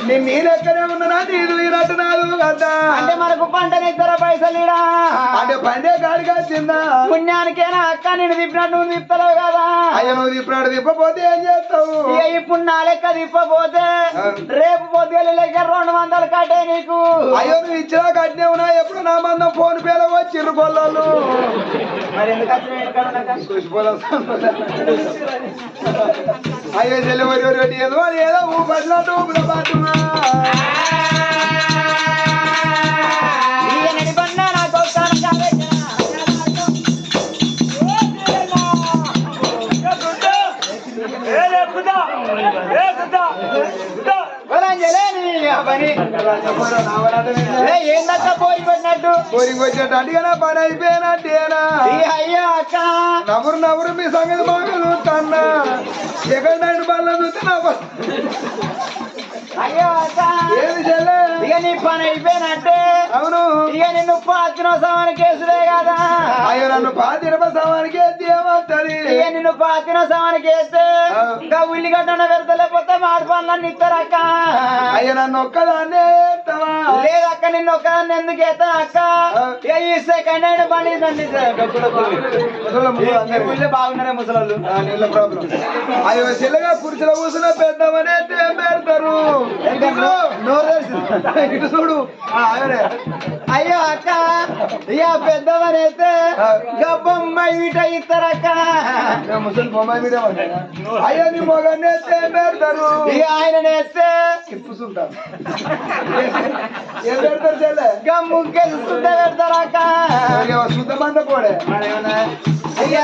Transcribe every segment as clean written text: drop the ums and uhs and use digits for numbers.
నేను ఎక్కడే ఉన్నానా నీదు ఈనట్టు నాదు కదా అంటే మనకు పంటని ఇద్దరు పైసలు ఇడా అంటే పండే గాడిగా వచ్చిందా పుణ్యానికేనా అక్క నేను తిప్పినట్టు నువ్వు తిప్పలేవు కదా అయ్యో నువ్వు తిప్పినాడు తిప్పపోతే ఏం చేస్తావు ఇక ఇప్పుడు నా లెక్క తిప్పపోతే రేపు పొద్దుగల లెక్క 200 కట్టే నీకు అయ్యో నువ్వు ఇచ్చినా కట్టినే ఉన్నా ఎప్పుడు నా మందం ఫోన్ పేలో వచ్చిర్రు కొల్లాళ్ళు మరి ఎందుకు వచ్చినావు అయ్యో చెల్లెవరి ఏదో ఏదో ఊపట్లట్టు ఊపిన పాటున్నా ఏందక్క పోయి పెట్టినట్టు బోరింగ్ వచ్చినట్టు అడిగినా పని అయిపోయినట్టేనా అయ్యో అక్క నవ్వురు నవ్వురు మీ సంగతి బాగా చూస్తాన్నా సెకండ్ హ్యాండ్ బల్ల చూస్తే నా అయ్యో అక్క ఏది చెల్లె ఇక నీ పని అయిపోయినట్టే అవును ఇక నిన్ను పాతినోత్సవాన్ని కేసులే కదా అయ్యో నన్ను పాతిరపసవానికి ఎత్తి ఏమంటది ఇక నిన్ను పాతినోత్సవానికి వేస్తే ఇంకా ఉల్లిగడ్డ పెడతలేకపోతే మాడి పనులన్నీ ఇస్తారక్క అయ్యో నన్ను ఒక్కదాన్నే ఎత్తవా లేదక్క నిన్ను ఒక్కదాన్ని ఎందుకు ఎత్తా అక్క ఇక ఈ సెకండ్ హ్యాండ్ బండి బాగున్నారే ముసలు నీళ్ళ ప్రాబ్లం అయ్యో చెల్లెగా పురుషుల కూర్చున్న పెద్దమని ఏం పెడతారు ఇటు చూడు అయ్యో అక్క ఇక పెద్దమని అయితే ఇక బొమ్మాయి వీట ఇస్తారక్క ముసలి బొమ్మాయి మీద అయ్యో నీ మొగాన్ని ఎత్తే ఏం పెడతారు ఇక ఆయన వేస్తే ఇప్పుతుంటారు ఏం పెడతారు చెల్లె ఇక ముగ్గేసి శుద్ధ పెడతారక్క శుద్ధమంట పోడే అయ్యా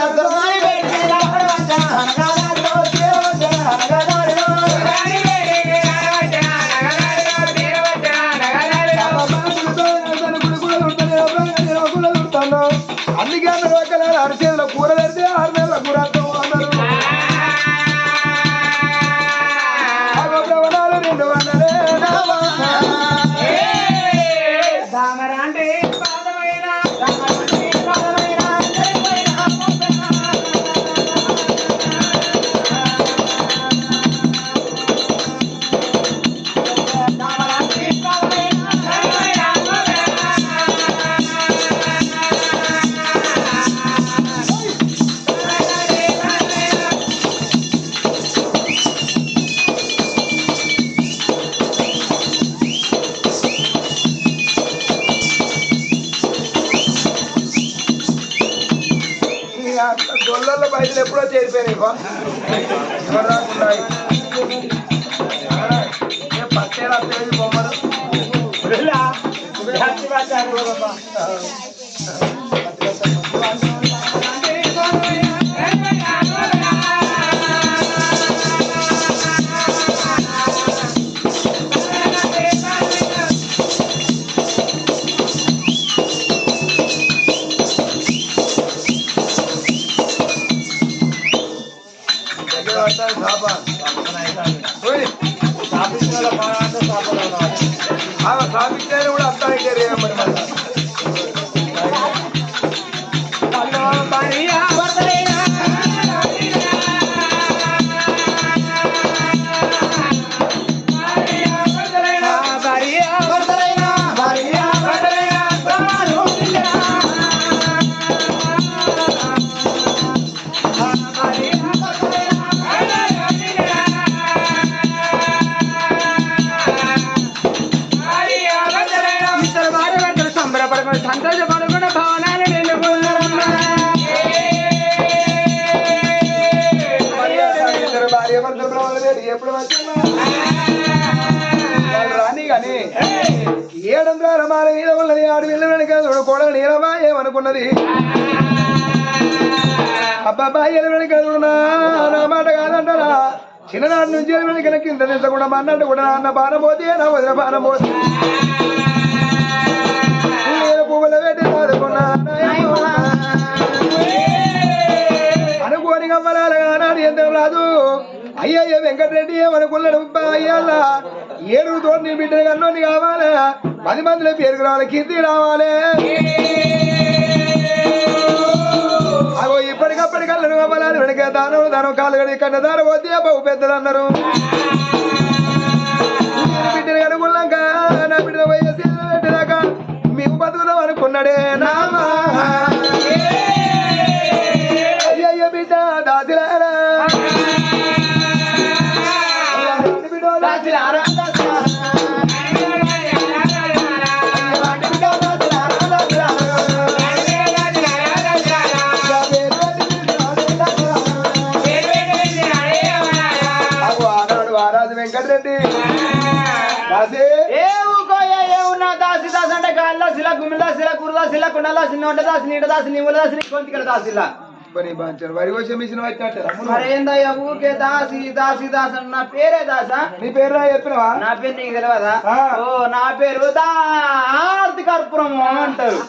అందుకే అందరూ ఒకళ్ళ అరిచేతిలో కూర పెడితే 6 నెలల కూర అన్నారు ప్రవణాలు 2 గొల్లల్లో బయటలు ఎప్పుడో చేరిపోయినాయి పట్టేలా తెలియదు బొమ్మలు సాధించారు కూడా అర్థమైతే సంతోషపడకుండా భవనాలు నిలుపున్నారమ్మా భార్య ఎప్పుడు రాని కానీ 700 రమాల మీద ఉన్నది ఆడు వెళ్ళని కాదు కూడా నీలమా ఏమనుకున్నది అబ్బాబా ఎలవని కాదు నా మాట కాదంటారా చిన్ననాటి నుంచి ఎలవని కనుక ఇంత నిజకుండా మా అన్నట్టు కూడా అన్న బాణపోతే నా వదిన బాణపోతే పువ్వుల పెట్టి ఆడుకున్నా అనుకోని గమ్మలాలుగా నాడు ఎంత రాదు అయ్యయ్య వెంకటరెడ్డి ఏమనుకున్నాడు అయ్యాల 7 తోటి నీ బిడ్డలు కన్నోని కావాలి 10 మందిలో పేరుకు రావాలి కీర్తి రావాలి అగో ఇప్పటికప్పటికల్లను గమ్మలాలు వెనక దానం కాలు కడి కన్న దానం వద్దే బాబు పెద్దలు అన్నారు దాసిలారా ఆనాడు వెంకటరెడ్డి ఏ ఊకోయా ఏమున్నా దాసి దాసి అంటే గాలిలో శిల గుమ్మిలో శిల కుర్రలో శిల కుండలో శిల నోట దాసి నీట దాసి నివ్వుల దాసి కొంతికల దాసిలా వరి వచ్చే మిషన్ వచ్చాట మరేందయ్యా ఊకే దాసి దాసి దాసి నా పేరే దాసా నీ పేరు చెప్పినవా నా పేరు నీకు తెలియదా ఓ నా పేరు ఆర్తి కర్పూరం అంటారు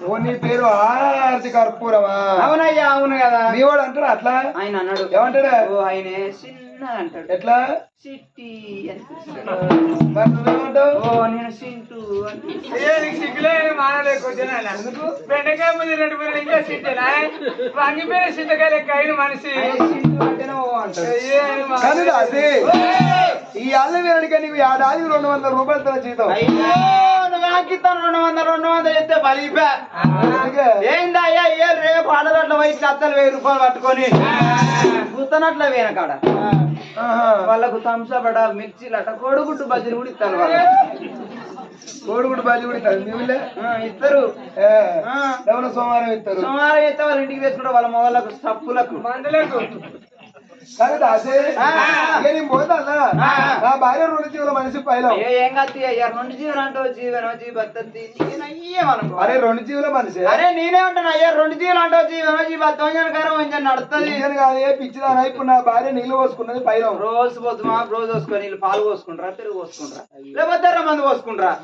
ఓ నీ పేరు ఆరతి కర్పూరమా అవునయ్యా అవును కదా మీ వాడు అంటాడు అట్లా ఆయన అన్నాడు ఏమంటాడు ఓ ఆయన చిన్న అంటాడు ఎట్లా సిట్టి మరి నువ్వేమంటావు ఓ నేను సింటూ సిగ్గులే మానలే కొంచెం బెండకాయ ముందు 2 ఇంకా సిట్టేనా వంగిపోయిన చింతకాయ లెక్క అయిన మనిషి సింటూ అంటేనే ఓ అంటాడు కానీ దాసి ఈ అల్లం వేయడానికి నీకు ఏడాది 200 రూపాయలు తన జీతం అయ్యో నువ్వు నాకిస్తాను 200 చెప్తే బలిపా ఏందా అయ్యా ఏ రేపు అడగట్ల వయసు అత్తలు 1000 రూపాయలు పట్టుకొని గుత్తనట్ల వేన కాడ వాళ్ళకు థమ్సప్ మిర్చిలట కోడిగుడ్డు బజ్జీలు కూడా ఇస్తారు కోడిగుడ్డు బాజీ కూడా ఇస్తారు మీ ఊళ్ళో ఇస్తారు ఎవరో సోమవారం ఇస్తారు సోమవారం అయితే వాళ్ళ ఇంటికి తెచ్చుకుంటే వాళ్ళ మొగళ్ళకు సప్పులకు మందులకు కానీ దాసి నేను పోతా నా భార్య 2 జీవుల మనిషి పైలో ఏం కాదు అయ్యా 2 జీవనం అంటూ జీవనం జీవత్తి నేనయ్యేమనుకో అరే 2 జీవుల మనిషి అరే నేనే ఉంటాను అయ్యా 2 జీవులు అంటావు జీవనం జీవత్వం కొంచెం నడుస్తుంది కాదు పిచ్చిదానా ఇప్పుడు నా భార్య నీళ్ళు పోసుకున్నది పైలో రోజు పొద్దుమా రోజు పోసుకొని వీళ్ళు పాలు పోసుకుంటారా పెరుగు పోసుకుంటారా లేకపోతే మందు పోసుకుంటారా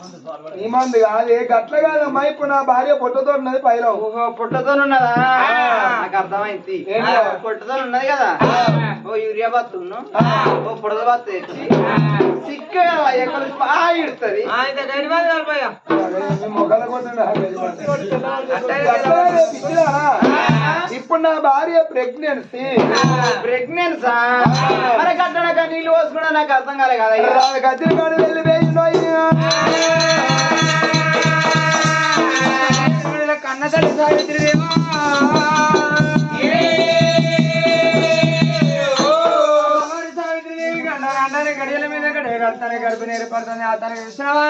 ఈ మంది కాదు గట్ల కాదమ్మా ఇప్పుడు నా భార్య పొట్టతో ఉన్నది పైలో పుట్టతో ఉన్నదా నాకు అర్థమైంది పుట్టతో ఉన్నది కదా ఓ యూరియా బత్తు ఓ పుడద బత్తు తెచ్చి సిక్క ఎక్కడ బాగా ఇడుతుంది మొగల ఇప్పుడు నా భార్య ప్రెగ్నెన్సీ మరి కట్టడాక నీళ్ళు పోసుకున్నా నాకు అర్థం కాలే కదా గజ్జల కాడు వెళ్ళి కన్న తల్లి సావిత్రిదేమో గడియల మీద గడియలు గడిపి నేర్పడుతుంది అతనికి విషయమా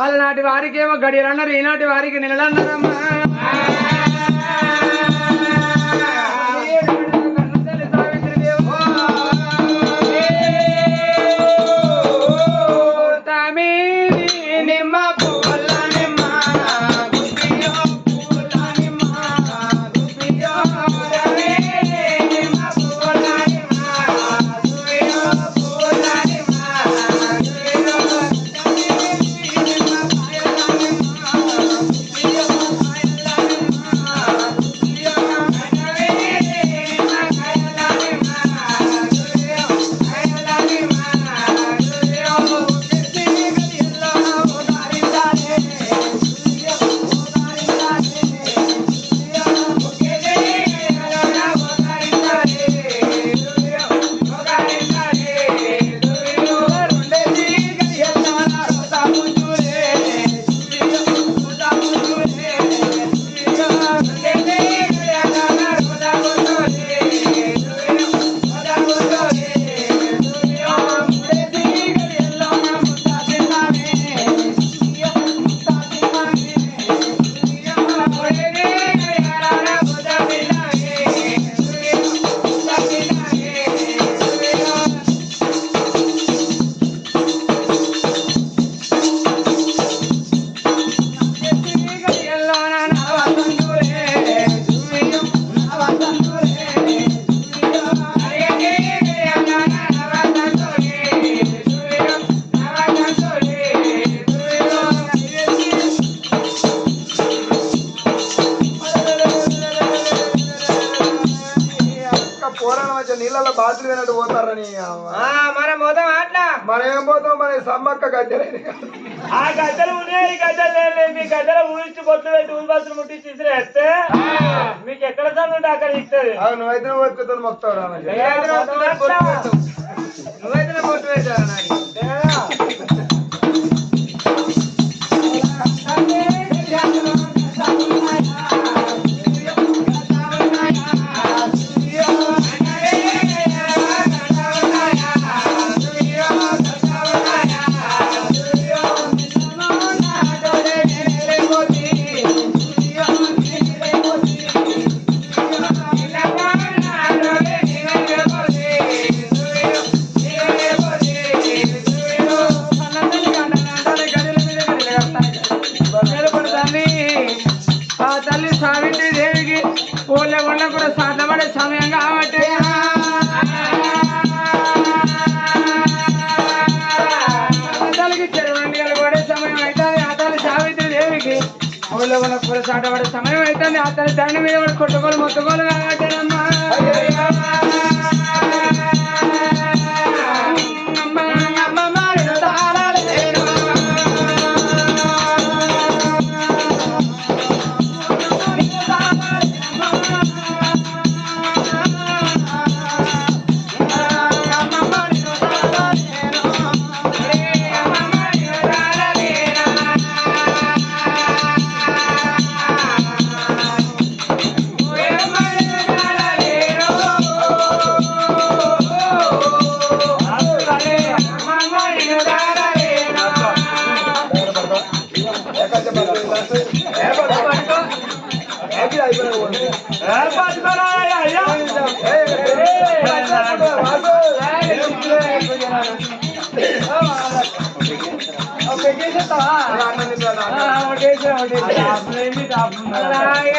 వాళ్ళ నాటి వారికి ఏమో గడియలు అన్నారు ఈనాటి వారికి నెలలు అన్నారమ్మా నీళ్ళలో బాతులు వినట్టు పోతారని మనం పోతాం అట్లా మనం ఏం పోతాం మన సమ్మక్క గద్దెలని ఆ గద్దెలు ఉన్నాయి ఈ గద్దెలు లేదు మీ గద్దెలు ఊరించి బొట్లు పెట్టి ఊరిబస్సులు ముట్టించి ఇసిరేస్తే మీకు ఎక్కడ చదువుంటే అక్కడ ఇస్తుంది నువ్వైతే బతుకుతాను మొత్తం రామయ్య నువ్వైతే బొట్టు పెట్టావు నాకు ఊళ్ళో ఉన్న పురసాట పడే సమయం అయితే అతని తండ్రి మీద పడి కొట్టుకోలు మొత్తుకోలు కాగట్టేనమ్మా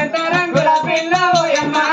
ఎంత రంగుల పిల్ల ఓయమ్మా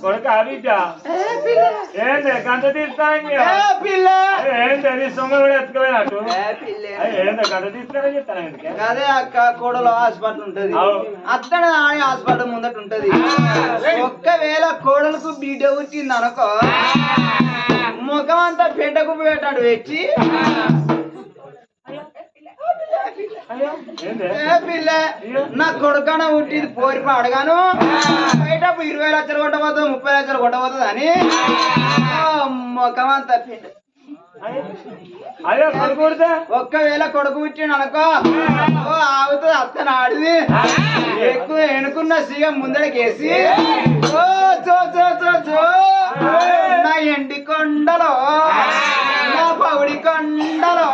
కొడుకు బిడ్డ ఏంటి గంట తీస్తాను ఏంటి సొమ్మ కూడా ఎత్తుకోనట్టు ఏంటి గంట తీసుకుని చెప్తాను అదే అక్క కోడలో హాస్పిటల్ ఉంటది అత్తడ ఆడి హాస్పిటల్ ముందట ఉంటది ఒక్కవేళ కోడలకు బిడ్డ వచ్చింది అనుకో ముఖం అంతా పెట్టకు పెట్టాడు పెట్టి పిల్ల నా కొడుకన ఉట్టిది పోరి పాడగాను బయట 20 లక్షలు కొట్టబోతుంది 30 లక్షలు కొట్టబోతుంది అని ముఖం అంతా ఒక్కవేళ కొడుకు పుట్టిండు అనుకో ఆగుతుంది అత్తను ఆడిది ఎక్కువ ఎనుకున్న సీఎం ముందడికేసి ఓ చో చో చో చో నా ఎండి కొండలో నా పౌడి కొండలో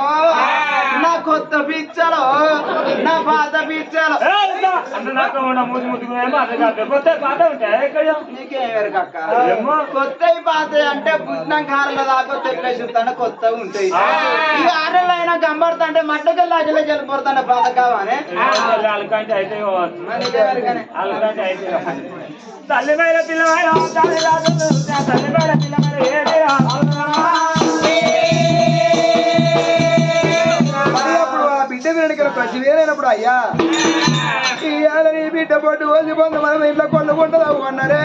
నా కొత్త పిచ్చలో నా పాత పిచ్చలో నీకేం కక్క కొత్త పాత అంటే పుట్టిన కాలంలో దాకా తెప్పే చూస్తాను కొత్తగా ఉంటాయి ఈ ఆటలు అయినా గంబడుతా అంటే మట్టకెళ్ళి అజలో వెళ్ళిపోతాను పాత కావానే తల్లిమైన పిల్లమైన తల్లిమైన పిల్లమైన బిడ్డ వెనక ప్రతి వేరైనప్పుడు అయ్యా ఇవాళ నీ బిడ్డ పొట్టు వచ్చి పొంద మనం ఇంట్లో కొనుక్కుంటుందావు అన్నారే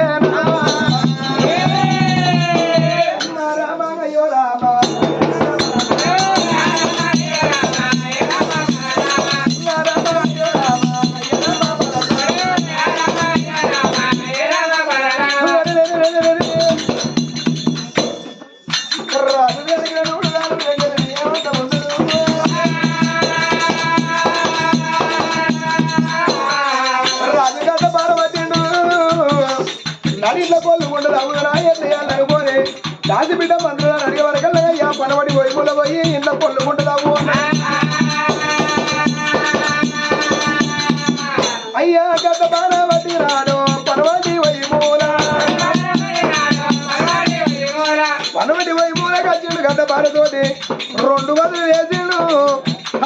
రామయ్యో రామ నడిలో కొల్లుకుంటది అవునా ఎన్నయ్యాలని పోనీ దాసి బిడ్డ మందులు అడిగే వరకల్లా పనబడి వైపులో పోయి ఇంట్లో కొల్లుకుంటుందావు అయ్యా గత బాణవతి రాను పనవటి వైమూల పనవటి వైమూల కచ్చిండు గత బాణతోటి 2 మందులు వేసిండు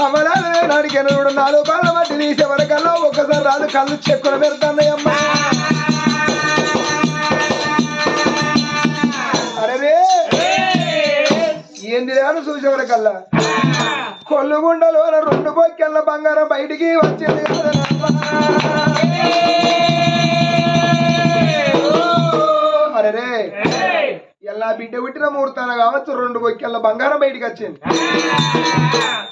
అమలాలు నాడికెనడు 4 బాల మట్టి తీసే వరకల్లా ఒక్కసారి రాదు కళ్ళు చెక్కున పెడతాన్నయ్యమ్మా. అరే ఏంది అని చూసే వరకల్లా కొల్లుగుండలో 2 బొక్కెళ్ళ బంగారం బయటికి వచ్చింది కదనమ్మా. అరే ఎలా బిడ్డ పుట్టిన ముహూర్తాన కావచ్చు 2 బొక్కెళ్ళ బంగారం బయటికి వచ్చింది.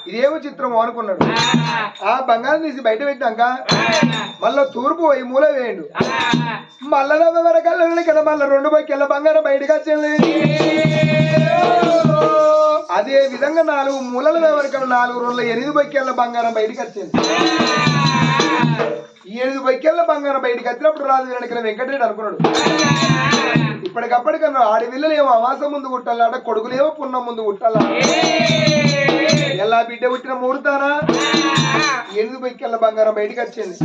ఇదేమో చిత్రము అనుకున్నాడు. ఆ బంగారం తీసి బయట పెట్టాక మళ్ళా తూర్పు పోయి మూల వేయండు. మళ్ళా వరకల్లా కదా మళ్ళా 2 బొక్కెళ్ళ బంగారం బయటకు వచ్చింది. అదే విధంగా 4 మూలల వరకు 4 రోజుల 8 బొక్కెళ్ళ బంగారం బయటకు వచ్చింది. 7 బొక్కెళ్ళ బంగారం బయటకు వచ్చినప్పుడు రాజు వెనక వెంకటరెడ్డి అనుకున్నాడు, ఇప్పటికప్పటికన్నా ఆడవిల్లలు ఏమో అమాసం ముందు కుట్టాలట, కొడుకులేమో పున్నం ముందు కుట్టాల. ఎలా బిడ్డ పుట్టిన ముహూర్తానా 8 బొక్కెళ్ళ బంగారం బయటకు వచ్చింది.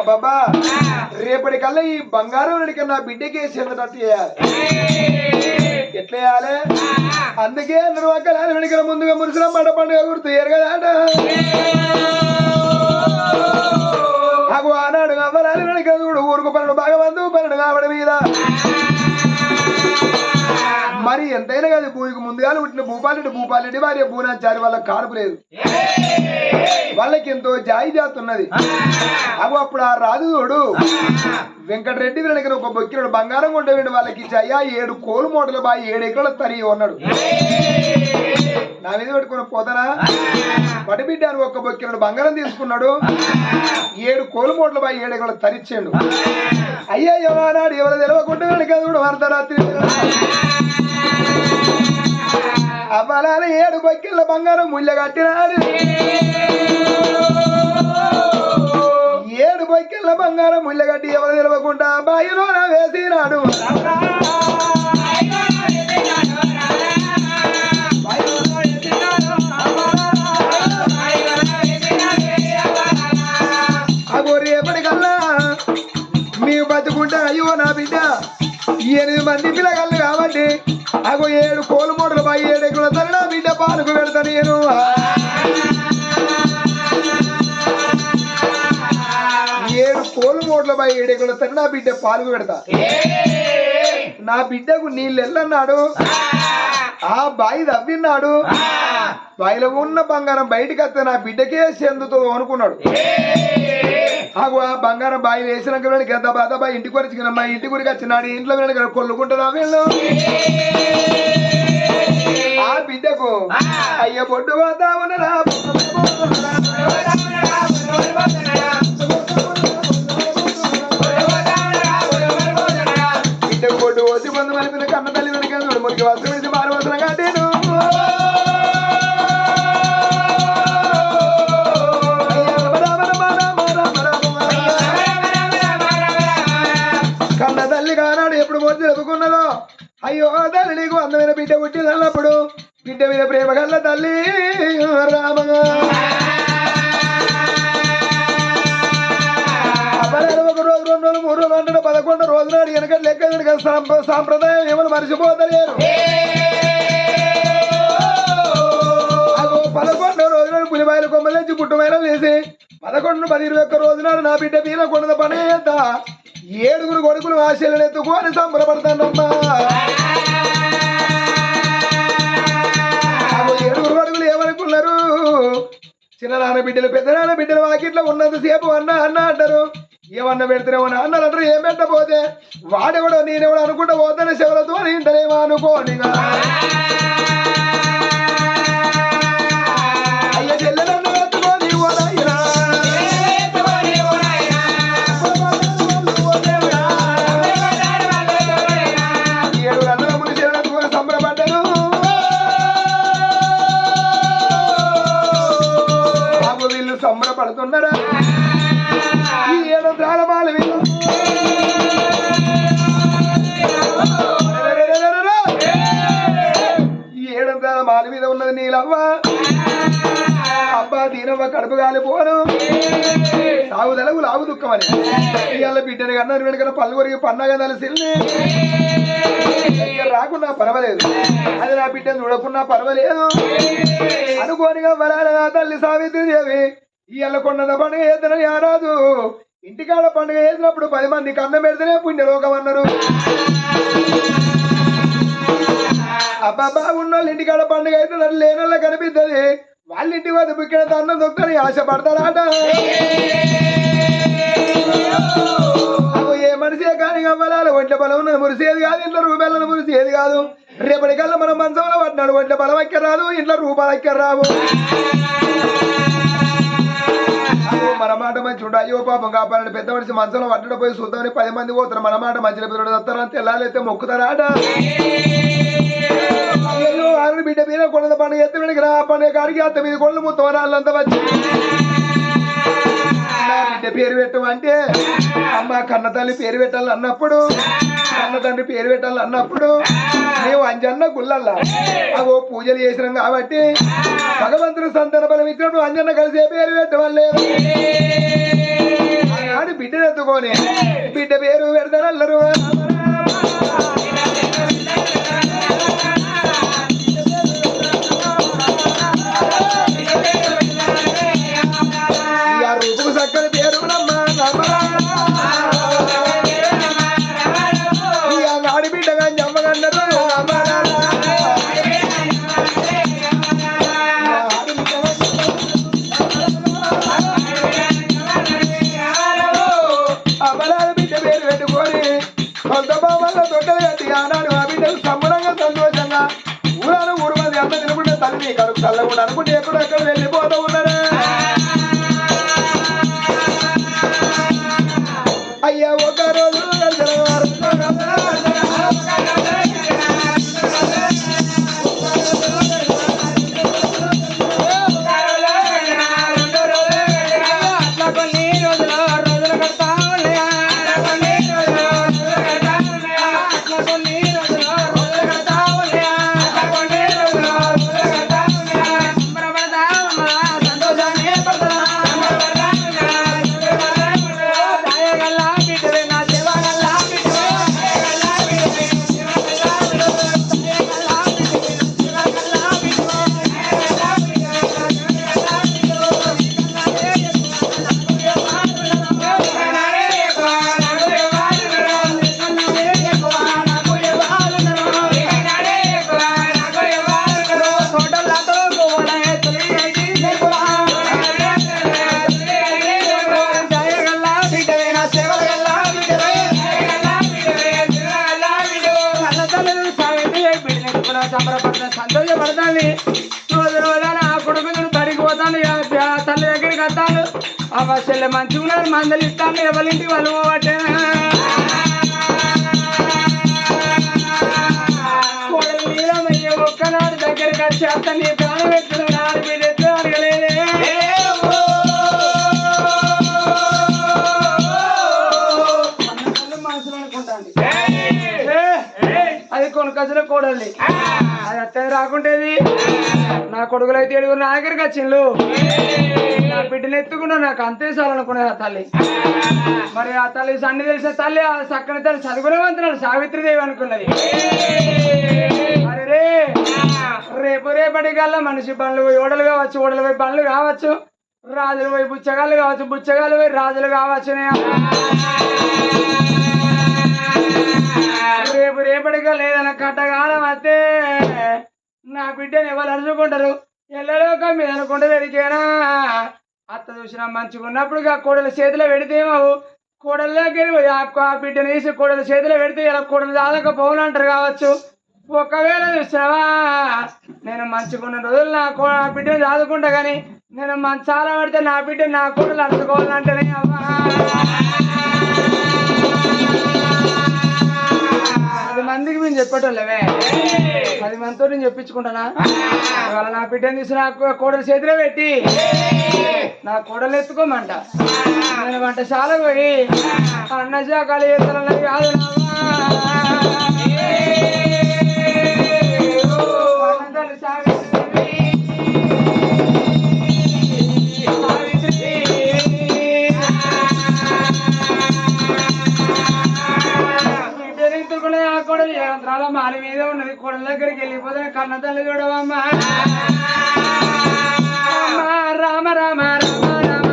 బాబా రేపటికల్లా ఈ బంగారం వెనక బిడ్డకి చెందటట్టు చేయాలి. ఎట్లా చేయాలి? అందుకే అందరూ అక్కడ వెనక ముందుగా మురుసుల మాట పండుగ గుర్తు ఎరగదాట. నాకు ఆనాడు అవ్వరాలు వెనక ఊరుకు 12 కావడం మీద మరి ఎంతైనా కదా భూమికి ముందుగా పుట్టిన భూపాలరెడ్డి వారి భూనాచారి వాళ్ళకి కానుపు లేదు, వాళ్ళకి ఎంతో జాయి జాతున్నది. అప్పుడు ఆ రాజుడు వెంకటరెడ్డి వెనక ఒక బొక్కినాడు బంగారం కొండవేండి వాళ్ళకి ఇచ్చి, అయ్యా 7 కోలు మూటలు బాగా 7 ఎకరాల తరి అన్నాడు. నా మీద పెట్టుకుని పోతానా పడిబిడ్డ అని ఒక్క బొక్కినాడు బంగారం తీసుకున్నాడు. 7 కోలు మూటలు బాగా 7 ఎకరాల తరిచ్చాడు. అయ్యా ఎవనాడు ఎవరు తెలవకుండా వెనక అర్ధరాత్రి అవ్వాల 7 బొక్కెళ్ళ బంగారం ముళ్ళ కట్టినాడు. 7 బొక్కెళ్ళ బంగారం ముళ్ళ కట్టి ఎవరు తెలవకుండా బాయిలో వేసినాడు. అగోరి ఎప్పటికల్లా మేము బతుకుంటా అయ్యో నా బిడ్డ 8 మంది పిల్లగాళ్ళు కాబట్టి అగో 7 కోలు మూటలు బాగా 7 ఎకరాల తల్లి నా బిడ్డ పాలకు పెడతా నేను. 7 కోలు మూటలు బాగా 7 ఎకరాల తల్లి నా బిడ్డ పాలకు పెడతా. నా బిడ్డకు నీళ్ళు ఎల్లన్నాడు, ఆ బాయి తవ్విన్నాడు. బాయిలో ఉన్న బంగారం బయటకు వస్తే నా బిడ్డకే చెందుతుందో అనుకున్నాడు. ఆగు ఆ బంగారం బాయి వేసినాక వెళ్ళి గద్ద బాధ బాయి ఇంటికి వచ్చి మా ఇంటి గురికి వచ్చినాడు. ఇంట్లో వెళ్ళి కొల్లుకుంటుందా వీళ్ళు. ఆ బిడ్డకు అయ్య బొడ్డు పోతా ఉన్నరా బిడ్డకు బొడ్డు వచ్చి పొందు మలిపిన కన్న తల్లి వెనక మురికి వస్త్రం వేసి బారు వస్త్రం కట్టాను. కన్న తల్లి కానాడు ఎప్పుడు మొదటి చెప్పుకున్నదో అయ్యో తల్లి నీకు అందమైన బిడ్డ పుట్టినప్పుడు బిడ్డ మీద ప్రేమ కల్ల తల్లి రామగా ఒక రోజు 2 రోజులు 3 రోజులు అంటాడు 11 రోజు నాడు వెనక లెక్క సాంప్రదాయం ఏమని మర్చిపోతలేరు. 11 రోజు నాడు పులిబాయిల కొమ్మలేసి పుట్టుమైనా లేసి 11 10 21 రోజు నాడు నా బిడ్డ పీన కొండ పని ఎంత 7 కొడుకులు ఆశలు ఎత్తుకొని సంబరపడతానమ్మా. 7 కొడుకులు ఏమనుకున్నారు? చిన్ననాన్న బిడ్డలు పెద్దనాన్న బిడ్డలు వాకిట్లో ఉన్నంతసేపు అన్న అన్న అంటారు. ఏమన్నా పెడతారేమో అన్నలు అంటారు. ఏం పెట్టబోతే వాడెవడో నేనెవడో అనుకుంటా పోతానే శివులతో ఇంటనేమో అనుకోనిగా. అయ్య చెల్లెనన్ను ఎత్తుకొని ఓనాయినా సంబరపడ్డాను. బాబు వీళ్ళు సంబరపడుతున్నారా? ఈ 7 త్రాళమాల వీళ్ళు ఈ 7 త్రాళమాల మీద ఉన్నది నీలవ్వ. అబ్బా దీనవ్వ కడుపు కాలిపోను సాగుదలకు లాగు దుఃఖం అని ఇవాళ బిడ్డని కన్నా వెనుకన పళ్ళు కొరికి పన్నగా తెలిసింది. దగ్గర రాకున్నా పర్వాలేదు, అది నా బిడ్డను చూడకున్నా పర్వాలేదు అనుకోనిగా వరాలగా తల్లి సావిత్రిదేవి ఇయ్యాల కొండ పండుగ చేద్దని ఆ రాజు ఇంటికాడ పండుగ చేసినప్పుడు 10 మందికి అన్నం పెడితేనే పుణ్యలోకం అన్నారు. అబ్బాబా ఉన్నోళ్ళు ఇంటికాడ పండుగ అయితే లేనోళ్ళ కనిపిస్తుంది, వాళ్ళ ఇంటికి వద్ద బుక్కిన అన్నం దొక్కుతారని ఆశపడతారాట. ఏ మనిషే కానీ అవ్వాల ఒంట్ల బలం ఉన్నది మురిసేది కాదు, ఇంట్లో రూపాయలను మురిసేది కాదు. రేపటికల్లా మనం మంచంలో పట్టినాడు ఒంట్ల బలం ఎక్కడ రాదు, ఇంట్లో రూపాయలు ఎక్కడ రావు. మన మాట మంచి ఉండు, అయ్యో పాపం కాపాలని పెద్ద మనిషి మంచంలో పట్టడం పోయి చూద్దామని 10 మంది పోతారు, మన మాట మంచి పిల్లడు వస్తారని తెల్లాలైతే మొక్కుతారాట. అయ్యో ఆరు బిడ్డ మీద కొండ పండుగ ఎత్త వెనక రా పండుగ కాడికి అత్త మీద కొండలు మొత్తం వాళ్ళంతా వచ్చి నా బిడ్డ పేరు పెట్టమంటే అమ్మ కన్న తల్లి పేరు పెట్టాలి అన్నప్పుడు, కన్న తండ్రి పేరు పెట్టాలి అన్నప్పుడు మేము అంజన్న గుళ్ళల్లా అవో పూజలు చేసినాం కాబట్టి భగవంతుడు సంతాన బలం ఇచ్చినప్పుడు అంజన్న కలిసే పేరు పెట్టవలేదు. ఆనాడు బిడ్డను ఎత్తుకొని బిడ్డ పేరు పెడతారల్లరు. రూపుకు చక్కని పేరు నాడి బిడ్డగా జమ్మగన్నారు. అమరాల బిడ్డ పేరు పెట్టుకొని కొంత బాబల్ల దొడ్డలు కట్టి ఆనాడు ఆ బిడ్డలు సంబరంగా సంతోషంగా ఊరాను 3 మంది అంతా తినుకుంటే తల్లి కడుపు చల్లకుండా అనుకుంటే ఎక్కడెక్కడ వెళ్ళిపోతూ ఉన్నారా. అయ్యా ఒక రోజు సంతోషపడతాను. రోజు రోజు ఆ కొడుకుని బడికి పోతాను, తల్లి దగ్గరికి వస్తాను. ఆ బస్సులో మంచిగా ఉన్నారు, మందలు ఇస్తాను, ఎవరింటికి వాళ్ళు పోవట్టేనా. కోడలు నీలమయ్య ఒక్కనాడు దగ్గరికి వచ్చి అత్త నీ ప్రాణం ఎత్తును నాడు మీద ఎత్తు అడగలేదే. మనసులో అనుకుంటాను అది కొనుకజుల కోడల్ని, అది అత్త రాకుంటేది. నా కొడుకులు అయితే 7 నా దగ్గరికి వచ్చిండ్లు, నా బిడ్డను ఎత్తుకున్నా నాకు అంతే చాలనుకునేది ఆ తల్లి. మరి ఆ తల్లి సన్ని తెలిసిన తల్లి, ఆ చక్కని తల్లి చదువుకునేవంతున్నాడు సావిత్రిదేవి అనుకున్నది. మరి రేపటికల్లా మనిషి బండ్లు పోయి ఓడలు కావచ్చు, ఓడలు పోయి బండ్లు కావచ్చు, రాజులు పోయి బుచ్చగాళ్ళు కావచ్చు, బుచ్చగాళ్ళు పోయి రాజులు కావచ్చు. రేపటికల్లా ఏదైనా కట్టగాలం వస్తే నా బిడ్డని ఎవరు అరుచుకుంటారు, ఎల్లలోక మీద అనుకుంటే వెరికేనా. అత్త చూసినా మంచిగా ఉన్నప్పుడు కోడల చేతిలో పెడితేమో కోడల్లోకి ఆ బిడ్డను వేసి కోడల చేతిలో పెడితే ఇలా కోడలు దాదకపోను అంటారు కావచ్చు. ఒకవేళ చూసినావా నేను మంచిగున్న రోజులు నా బిడ్డను దాదుకుంటా, కానీ నేను చాలా పడితే నా బిడ్డ నా కోడలు అరుచుకోవాలంటేనే అమ్మా 10 మందికి మేము చెప్పేటోళ్ళమే, 10 మందితో నేను చెప్పించుకుంటానా. ఇవాళ నా బిడ్డను తీసి నా కోడలు చేతిలో పెట్టి నా కోడలు ఎత్తుకోమంట. నేను వంటశాల పోయి అన్న శాఖలు చేస్తానన్నది కాదు. కాల మాలి మీద ఉన్నది కొడల దగ్గరికి వెళ్ళిపోతే కన్న తల్లి చూడవమ్మా రామ రామ రామ రామ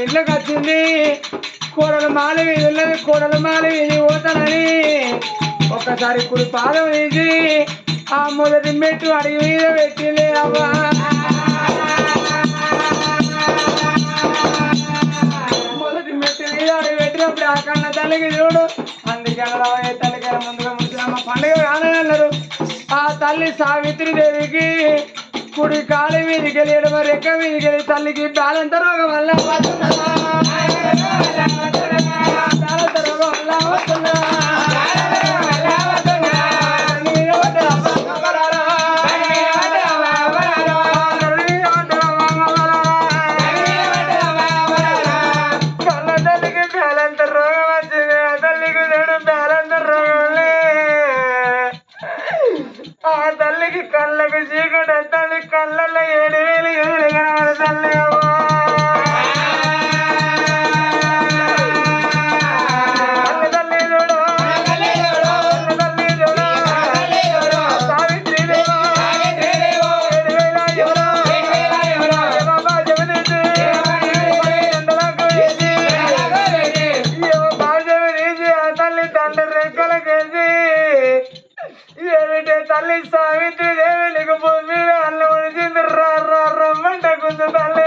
ఇంట్లోకి వచ్చింది కూడలు మాలి వీధి ఉన్నది కూడలు మాలి వీధి పోతానని ఒక్కసారి కుడి పాదం వేసి ఆ మొదటి మెట్టు అడిగి మీద పెట్టింది అవ్వా మొదటి మెట్టు మీద అడిగి పెట్టినప్పుడు ఆ కన్న తల్లికి చూడు అందుకే తల్లికి ముందుగా ముసలమ్మ పండుగ కానన్నారు ఆ తల్లి సావిత్రి దేవికి కుడి కాలి మీదకి వెళ్ళి ఎడమ రెక్క మీదకి వెళ్ళి తల్లికి బాలంత రోగం వల్ల కళ్ళకు చీకటి తల్లి కళ్ళల్లో 7,000 కనబడ తల్లి తల్లి చూడు తల్లి చూడు సావిత్రి బాబా జగదీశి ఆ తల్లి తండ్రి రెక్కలకేసి ఏమిటే తల్లి సావిత్రి దేవి నీకు భూమి అల్ల ఉడిచింది రమ్మంట కొంచెం తల్లి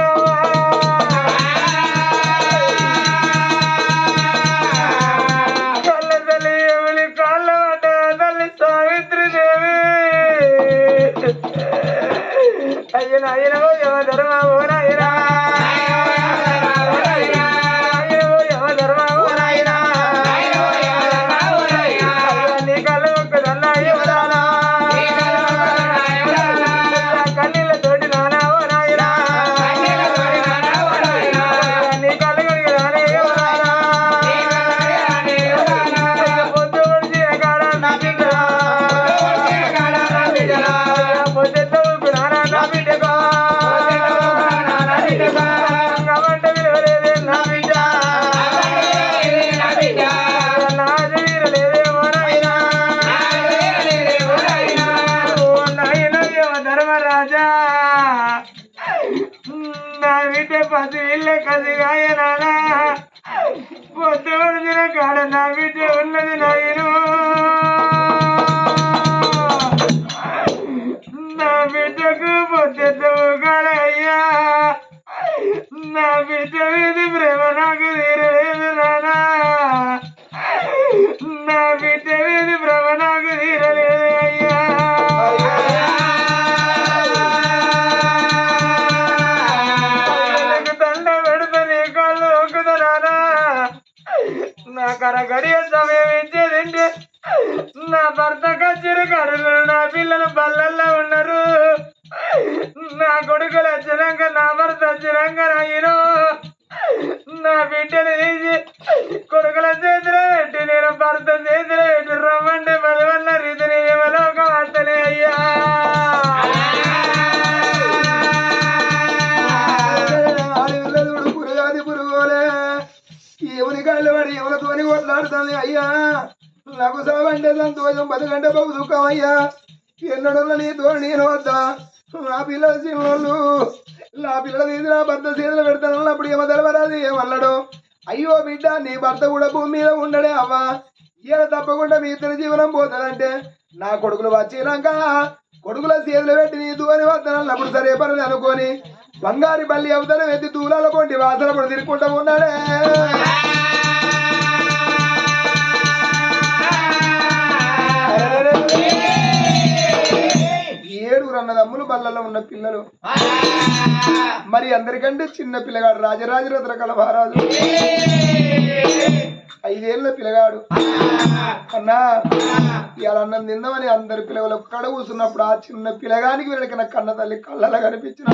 కళ్ళ తల్లి ఎవరి కాళ్ళ పడ్డ తల్లి సావిత్రి దేవి అయ్యన అయ్యనవో యమ ధర్మ ఓ నాయనా పది ఇళ్ళ కదిగాయనా పొద్దున కాడ నా బిడ్డ ఉన్నది నాయను నా బిడ్డకు పొద్దువు కాడ అయ్యా నా బిడ్డ వీధి ప్రేమ నాకు తీరలేదు నానా నా బిడ్డ వీధి ప్రేమ నాకు తీరలేదు అయ్యా నా కర గడియ సమయం ఇచ్చేదంటే నా భర్త కచ్చిరు కడులు నా పిల్లలు బల్లల్లో ఉన్నారు నా కొడుకులు వచ్చినాక నా భర్త వచ్చినాక నాయను నా బిడ్డలు తీసి కొడుకుల చేతిలో పెట్టి నేను భర్త చేతిలో పెట్టి రమ్మంటే బలవల్ల రీతిని ఏమలోక వార్తలే అయ్యా ఎవరి కాళ్ళు వాడి ఎవరితోని కొట్లాడుతుంది అయ్యా నాకు సావంటే సంతోషం బతుకంటే బాబు దుఃఖం అయ్యా ఎన్నడన్నా నీతో నేను వద్దా నా పిల్లల చిన్నోళ్ళు నా పిల్లల తీసి నా భర్త చేతులు పెడతాను అప్పుడు ఏమో తెలవరాది ఏమన్నాడు అయ్యో బిడ్డ నీ భర్త కూడా భూమి మీద ఉండడే అవ్వా ఇలా తప్పకుండా మీ ఇద్దరు జీవనం పోతుందంటే నా కొడుకులు వచ్చినాక కొడుకుల చేతులు పెట్టి నీ దూని వస్తాను అప్పుడు సరే పని అనుకొని బంగారి బల్లి అవతరం ఎత్తి దూలాల పొంటి వాసన పొడి తిరుక్కుంటూ ఉన్నాడే ఏడుగురు అన్నదమ్ములు బల్లలో ఉన్న పిల్లలు మరి అందరికంటే చిన్న పిల్లగాడు రాజరాజరథ రకాల మహారాజు 5 ఏళ్ళ పిల్లగాడు అన్నా ఇవాళ అన్నం తిందామని అందరి పిల్లలు ఒక్కడ కూర్చున్నప్పుడు ఆ చిన్న పిల్లగానికి వెనక కన్న తల్లి కళ్ళలా కనిపించిన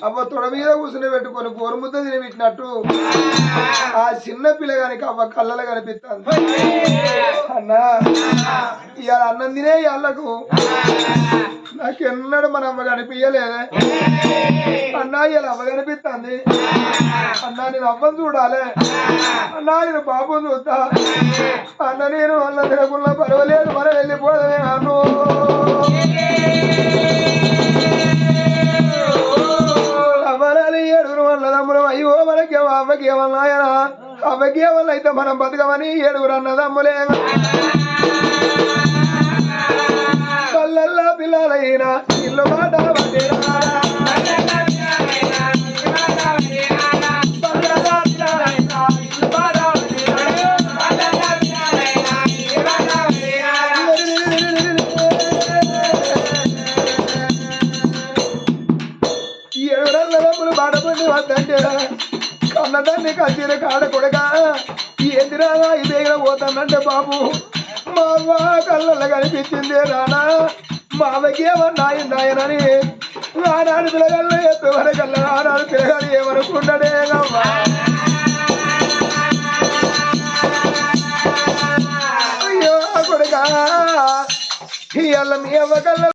అవ్వ తొడ మీద కూర్చుని పెట్టుకొని గోరుముద్ద తిని పెట్టినట్టు ఆ చిన్న పిల్లగానికి అవ్వ కళ్ళలా కనిపిస్తుంది అన్నా ఇవాళ అన్నం తినే వాళ్ళకు నాకెన్నడు మన అమ్మ కనిపించలేదే అన్నా ఇలా అమ్మ కనిపిస్తుంది అన్నా నేను అమ్మని చూడాలి అన్నా నేను బాబుని చూస్తా అన్న నేను వాళ్ళ తినకుండా పర్వాలేదు మనం వెళ్ళిపోదనే అన్ను అమ్మరాలి 7 అన్నదమ్ములు అయ్యో మనకి అమ్మకి ఏమన్నా ఆయన అమ్మకి ఏమన్నా అయితే మనం బతకమని 7 అన్నదమ్ములే కళ్ళల్లా పిల్లలైనా ఇల్లు మాట ఈ 7 అన్నదమ్ములు బాధపడి వద్దంటే కన్నదాన్ని కత్తిర కాడ కొడగా ఏందిరాగా ఇదేగా పోతానంటే బాబు మా అవ్వ కళ్ళల్లో కనిపించింది రానా మా అవ్వకి ఏమన్నా అయిందాయనని ఆనాడు పిల్లగాళ్ళు ఎత్తు వరకల్లా ఆనాడు పిల్లగాడు ఏమనుకుంటాడే అయ్యో కొడుకా ఇవాళ మీ అవ్వ కళ్ళ